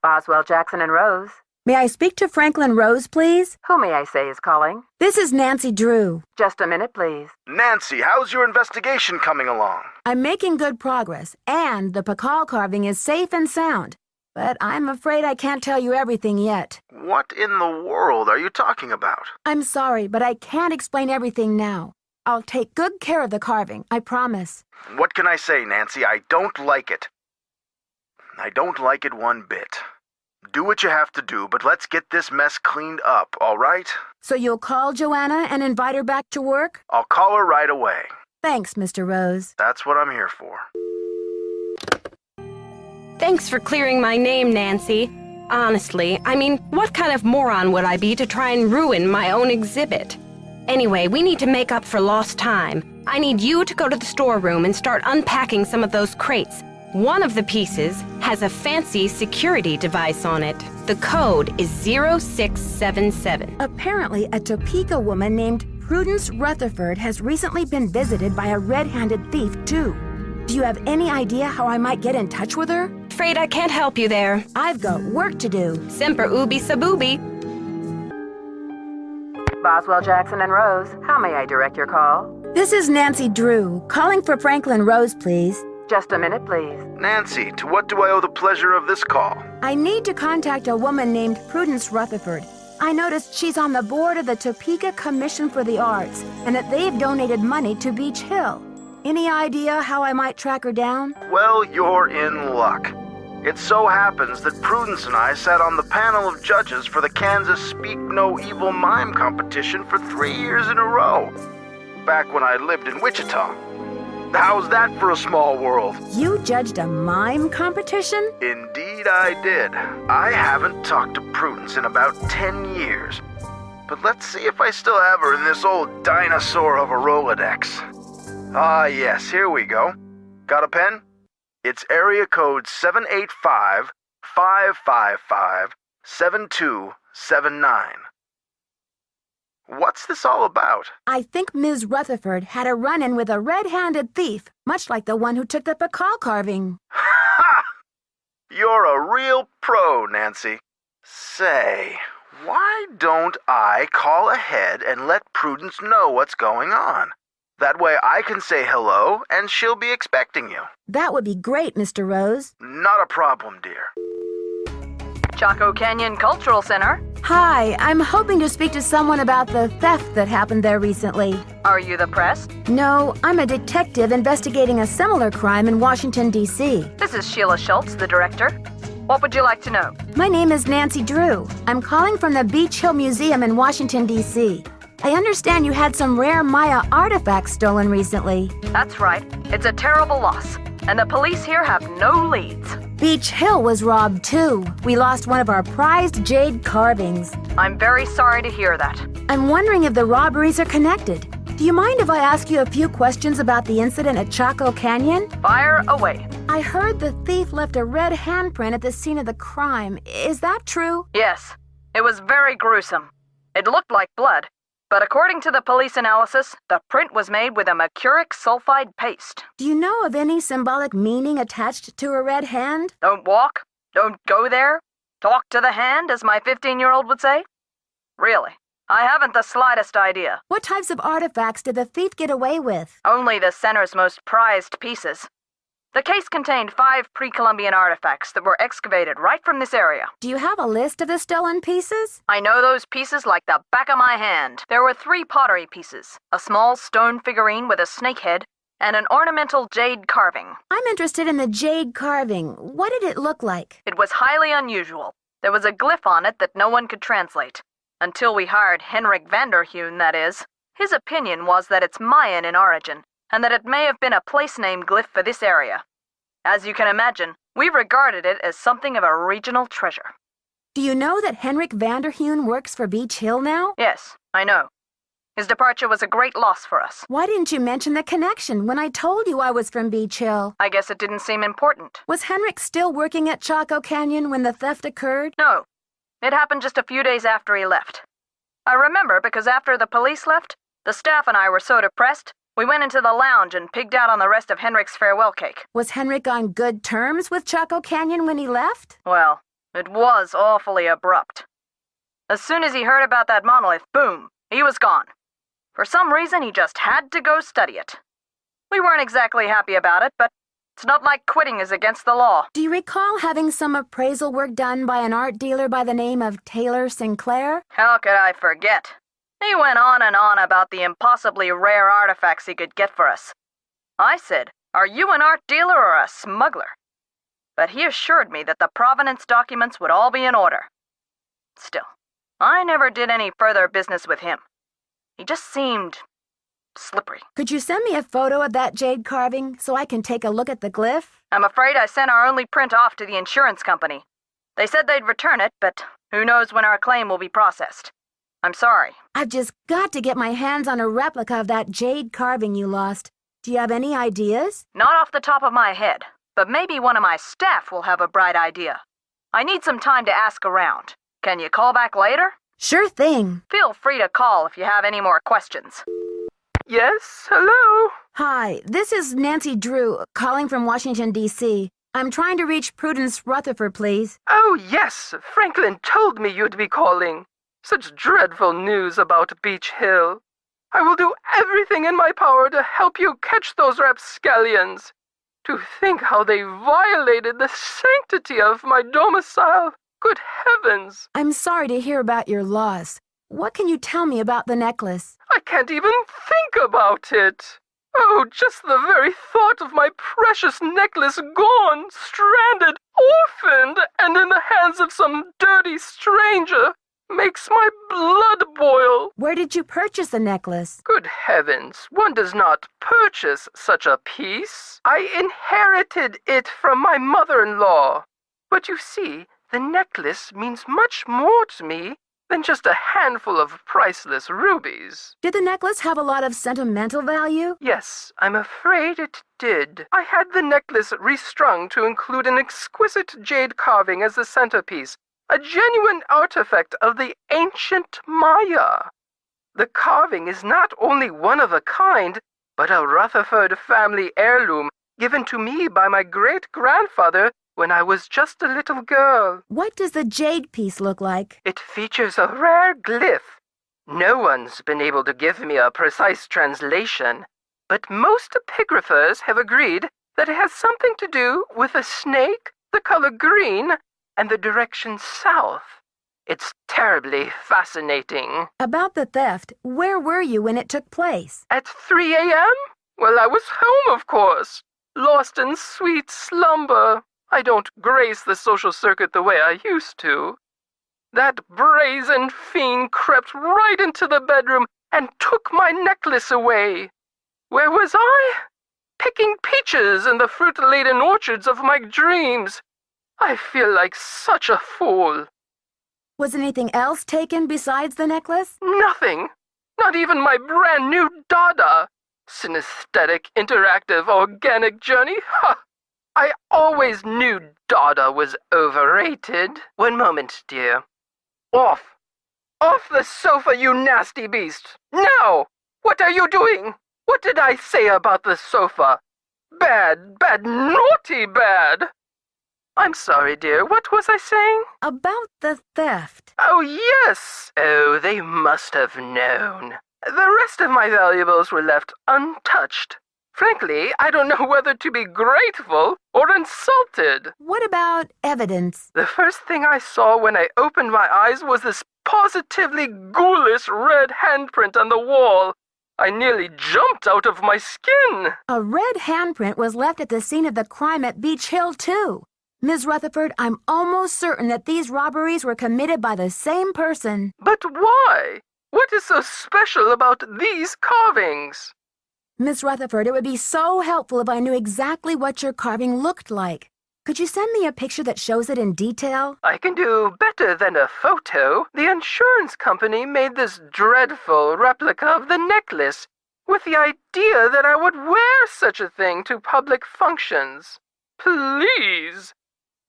Boswell, Jackson, and Rose. May I speak to Franklin Rose, please? Who may I say is calling? This is Nancy Drew. Just a minute, please. Nancy, how's your investigation coming along? I'm making good progress, and the Pakal carving is safe and sound. But I'm afraid I can't tell you everything yet. What in the world are you talking about? I'm sorry, but I can't explain everything now. I'll take good care of the carving, I promise. What can I say, Nancy? I don't like it. I don't like it one bit. Do what you have to do, but let's get this mess cleaned up, all right? So you'll call Joanna and invite her back to work? I'll call her right away. Thanks, Mr. Rose. That's what I'm here for. Thanks for clearing my name, Nancy. Honestly, what kind of moron would I be to try and ruin my own exhibit? Anyway, we need to make up for lost time. I need you to go to the storeroom and start unpacking some of those crates. One of the pieces has a fancy security device on it. The code is 0677. Apparently, a Topeka woman named Prudence Rutherford has recently been visited by a red-handed thief, too. Do you have any idea how I might get in touch with her? Afraid I can't help you there. I've got work to do. Semper ubi sabubi. Boswell, Jackson, and Rose. How may I direct your call? This is Nancy Drew, calling for Franklin Rose, please. Just a minute, please. Nancy, to what do I owe the pleasure of this call? I need to contact a woman named Prudence Rutherford. I noticed she's on the board of the Topeka Commission for the Arts and that they've donated money to Beach Hill. Any idea how I might track her down? Well, you're in luck. It so happens that Prudence and I sat on the panel of judges for the Kansas Speak No Evil Mime competition for 3 years in a row, back when I lived in Wichita. How's that for a small world? You judged a mime competition? Indeed I did. I haven't talked to Prudence in about 10 years. But let's see if I still have her in this old dinosaur of a Rolodex. Ah, yes, here we go. Got a pen? It's area code 785-555-7279. What's this all about? I think Ms. Rutherford had a run-in with a red-handed thief, much like the one who took the Pakal carving. Ha! You're a real pro, Nancy. Say, why don't I call ahead and let Prudence know what's going on? That way I can say hello and she'll be expecting you. That would be great, Mr. Rose. Not a problem, dear. Chaco Canyon Cultural Center. Hi, I'm hoping to speak to someone about the theft that happened there recently. Are you the press? No, I'm a detective investigating a similar crime in Washington, D.C. This is Sheila Schultz, the director. What would you like to know? My name is Nancy Drew. I'm calling from the Beach Hill Museum in Washington, D.C. I understand you had some rare Maya artifacts stolen recently. That's right. It's a terrible loss, and the police here have no leads. Beach Hill was robbed, too. We lost one of our prized jade carvings. I'm very sorry to hear that. I'm wondering if the robberies are connected. Do you mind if I ask you a few questions about the incident at Chaco Canyon? Fire away. I heard the thief left a red handprint at the scene of the crime. Is that true? Yes. It was very gruesome. It looked like blood, but according to the police analysis, the print was made with a mercuric sulfide paste. Do you know of any symbolic meaning attached to a red hand? Don't walk, don't go there, talk to the hand, as my 15-year-old would say? Really, I haven't the slightest idea. What types of artifacts did the thief get away with? Only the center's most prized pieces. The case contained 5 pre-Columbian artifacts that were excavated right from this area. Do you have a list of the stolen pieces? I know those pieces like the back of my hand. There were 3 pottery pieces, a small stone figurine with a snake head, and an ornamental jade carving. I'm interested in the jade carving. What did it look like? It was highly unusual. There was a glyph on it that no one could translate. Until we hired Henrik Vanderheun, that is. His opinion was that it's Mayan in origin, and that it may have been a place-name glyph for this area. As you can imagine, we regarded it as something of a regional treasure. Do you know that Henrik Vanderheun works for Beach Hill now? Yes, I know. His departure was a great loss for us. Why didn't you mention the connection when I told you I was from Beach Hill? I guess it didn't seem important. Was Henrik still working at Chaco Canyon when the theft occurred? No. It happened just a few days after he left. I remember because after the police left, the staff and I were so depressed, we went into the lounge and pigged out on the rest of Henrik's farewell cake. Was Henrik on good terms with Chaco Canyon when he left? Well, It was awfully abrupt. As soon as he heard about that monolith, boom, he was gone. For some reason, he just had to go study it. We weren't exactly happy about it, but it's not like quitting is against the law. Do you recall having some appraisal work done by an art dealer by the name of Taylor Sinclair? How could I forget? He went on and on about the impossibly rare artifacts he could get for us. I said, "Are you an art dealer or a smuggler?" But he assured me that the provenance documents would all be in order. Still, I never did any further business with him. He just seemed slippery. Could you send me a photo of that jade carving so I can take a look at the glyph? I'm afraid I sent our only print off to the insurance company. They said they'd return it, but who knows when our claim will be processed. I'm sorry. I've just got to get my hands on a replica of that jade carving you lost. Do you have any ideas? Not off the top of my head, but maybe one of my staff will have a bright idea. I need some time to ask around. Can you call back later? Sure thing. Feel free to call if you have any more questions. Yes, hello? Hi, this is Nancy Drew, calling from Washington, D.C. I'm trying to reach Prudence Rutherford, please. Oh, yes, Franklin told me you'd be calling. Such dreadful news about Beach Hill. I will do everything in my power to help you catch those rapscallions. To think how they violated the sanctity of my domicile. Good heavens! I'm sorry to hear about your loss. What can you tell me about the necklace? I can't even think about it. Oh, just the very thought of my precious necklace gone, stranded, orphaned, and in the hands of some dirty stranger makes my blood boil. Where did you purchase the necklace? Good heavens, one does not purchase such a piece. I inherited it from my mother-in-law. But you see, the necklace means much more to me than just a handful of priceless rubies. Did the necklace have a lot of sentimental value? Yes, I'm afraid it did. I had the necklace restrung to include an exquisite jade carving as the centerpiece, a genuine artifact of the ancient Maya. The carving is not only one of a kind, but a Rutherford family heirloom given to me by my great-grandfather when I was just a little girl. What does the jade piece look like? It features a rare glyph. No one's been able to give me a precise translation, but most epigraphers have agreed that it has something to do with a snake, the color green, and the direction south. It's terribly fascinating. About the theft, where were you when it took place? At 3 a.m.? Well, I was home, of course, lost in sweet slumber. I don't grace the social circuit the way I used to. That brazen fiend crept right into the bedroom and took my necklace away. Where was I? Picking peaches in the fruit-laden orchards of my dreams. I feel like such a fool. Was anything else taken besides the necklace? Nothing. Not even my brand new Dada. Synesthetic, interactive, organic journey? Ha! I always knew Dada was overrated. One moment, dear. Off! Off the sofa, you nasty beast! Now! What are you doing? What did I say about the sofa? Bad, bad, naughty bad! I'm sorry, dear. What was I saying? About the theft. Oh, yes! Oh, they must have known. The rest of my valuables were left untouched. Frankly, I don't know whether to be grateful or insulted. What about evidence? The first thing I saw when I opened my eyes was this positively ghoulish red handprint on the wall. I nearly jumped out of my skin. A red handprint was left at the scene of the crime at Beach Hill, too. Ms. Rutherford, I'm almost certain that these robberies were committed by the same person. But why? What is so special about these carvings? Miss Rutherford, it would be so helpful if I knew exactly what your carving looked like. Could you send me a picture that shows it in detail? I can do better than a photo. The insurance company made this dreadful replica of the necklace with the idea that I would wear such a thing to public functions. Please.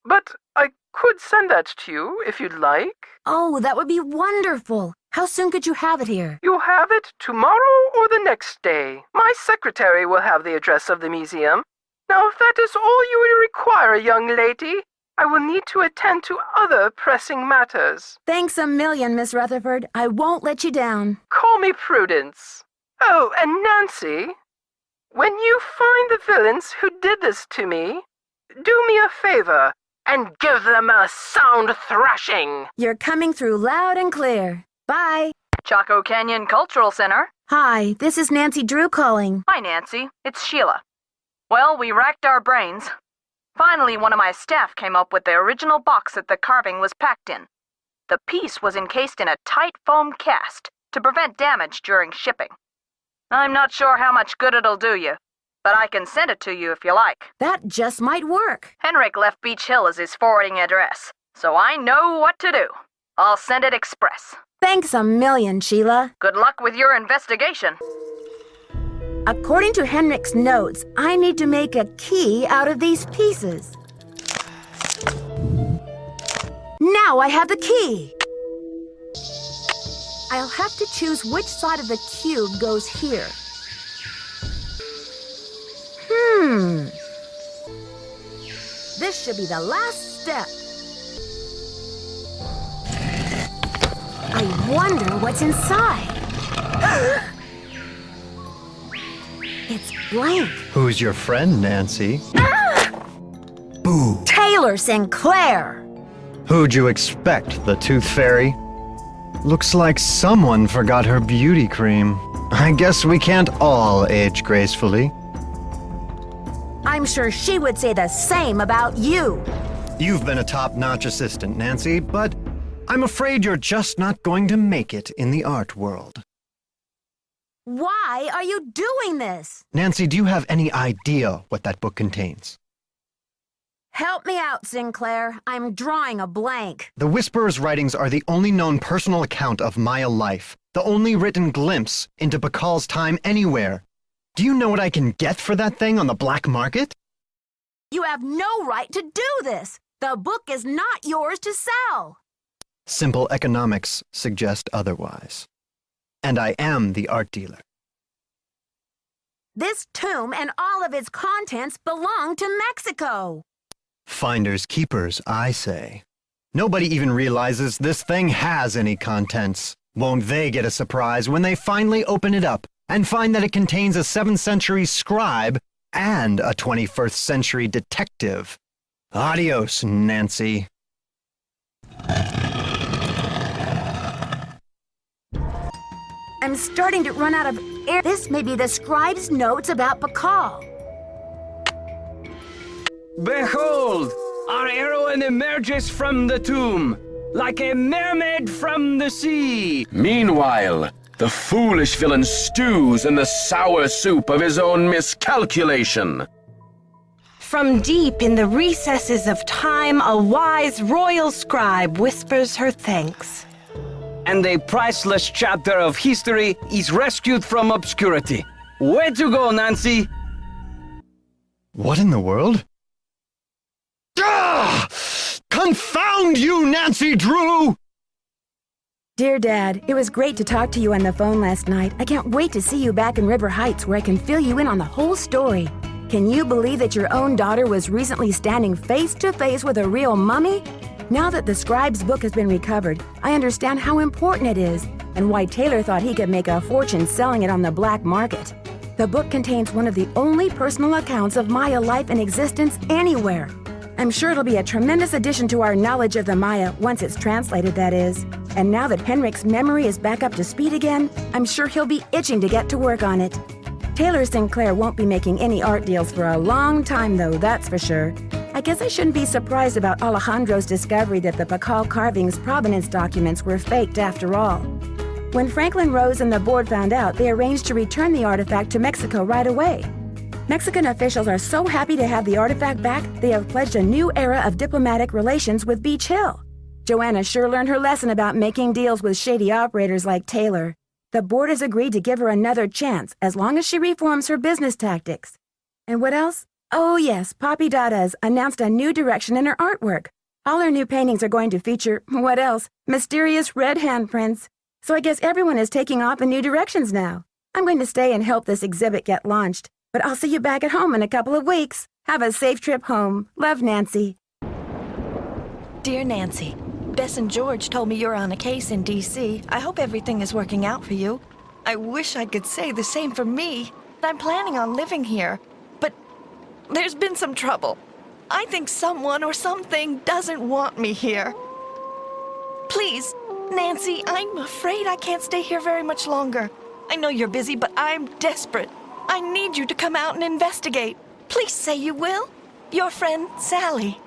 But I could send that to you if you'd like. Oh, that would be wonderful. How soon could you have it here? You'll have it tomorrow or the next day. My secretary will have the address of the museum. Now, if that is all you would require, young lady, I will need to attend to other pressing matters. Thanks a million, Miss Rutherford. I won't let you down. Call me Prudence. Oh, and Nancy, when you find the villains who did this to me, do me a favor and give them a sound thrashing. You're coming through loud and clear. Bye. Chaco Canyon Cultural Center. Hi, this is Nancy Drew calling. Hi, Nancy. It's Sheila. Well, we racked our brains. Finally, one of my staff came up with the original box that the carving was packed in. The piece was encased in a tight foam cast to prevent damage during shipping. I'm not sure how much good it'll do you, but I can send it to you if you like. That just might work. Henrik left Beach Hill as his forwarding address, so I know what to do. I'll send it express. Thanks a million, Sheila. Good luck with your investigation. According to Henrik's notes, I need to make a key out of these pieces. Now I have the key. I'll have to choose which side of the cube goes here. This should be the last step. I wonder what's inside. It's blank. Who's your friend, Nancy? Boo. Taylor Sinclair. Who'd you expect, the Tooth Fairy? Looks like someone forgot her beauty cream. I guess we can't all age gracefully. I'm sure she would say the same about you. You've been a top-notch assistant, Nancy, but I'm afraid you're just not going to make it in the art world. Why are you doing this? Nancy, do you have any idea what that book contains? Help me out, Sinclair. I'm drawing a blank. The Whisperer's writings are the only known personal account of Maya life, the only written glimpse into Bakal's time anywhere. Do you know what I can get for that thing on the black market? You have no right to do this. The book is not yours to sell. Simple economics suggest otherwise. And I am the art dealer. This tomb and all of its contents belong to Mexico. Finders keepers, I say. Nobody even realizes this thing has any contents. Won't they get a surprise when they finally open it up and find that it contains a 7th century scribe and a 21st century detective? Adios, Nancy. I'm starting to run out of air. This may be the scribe's notes about Bakal. Behold! Our heroine emerges from the tomb, like a mermaid from the sea. Meanwhile, the foolish villain stews in the sour soup of his own miscalculation. From deep in the recesses of time, a wise royal scribe whispers her thanks. And a priceless chapter of history is rescued from obscurity. Way to go, Nancy! What in the world? Ah! Confound you, Nancy Drew! Dear Dad, it was great to talk to you on the phone last night. I can't wait to see you back in River Heights where I can fill you in on the whole story. Can you believe that your own daughter was recently standing face to face with a real mummy? Now that the scribe's book has been recovered, I understand how important it is and why Taylor thought he could make a fortune selling it on the black market. The book contains one of the only personal accounts of Maya life in existence anywhere. I'm sure it'll be a tremendous addition to our knowledge of the Maya once it's translated, that is. And now that Henrik's memory is back up to speed again, I'm sure he'll be itching to get to work on it. Taylor Sinclair won't be making any art deals for a long time, though, that's for sure. I guess I shouldn't be surprised about Alejandro's discovery that the Pakal carving's provenance documents were faked after all. When Franklin Rose and the board found out, they arranged to return the artifact to Mexico right away. Mexican officials are so happy to have the artifact back, they have pledged a new era of diplomatic relations with Beach Hill. Joanna sure learned her lesson about making deals with shady operators like Taylor. The board has agreed to give her another chance as long as she reforms her business tactics. And what else? Oh yes, Poppy Dada's announced a new direction in her artwork. All her new paintings are going to feature, what else? Mysterious red handprints. So I guess everyone is taking off in new directions now. I'm going to stay and help this exhibit get launched. But I'll see you back at home in a couple of weeks. Have a safe trip home. Love, Nancy. Dear Nancy, Bess and George told me you're on a case in D.C. I hope everything is working out for you. I wish I could say the same for me. I'm planning on living here, but there's been some trouble. I think someone or something doesn't want me here. Please, Nancy, I'm afraid I can't stay here very much longer. I know you're busy, but I'm desperate. I need you to come out and investigate. Please say you will. Your friend, Sally.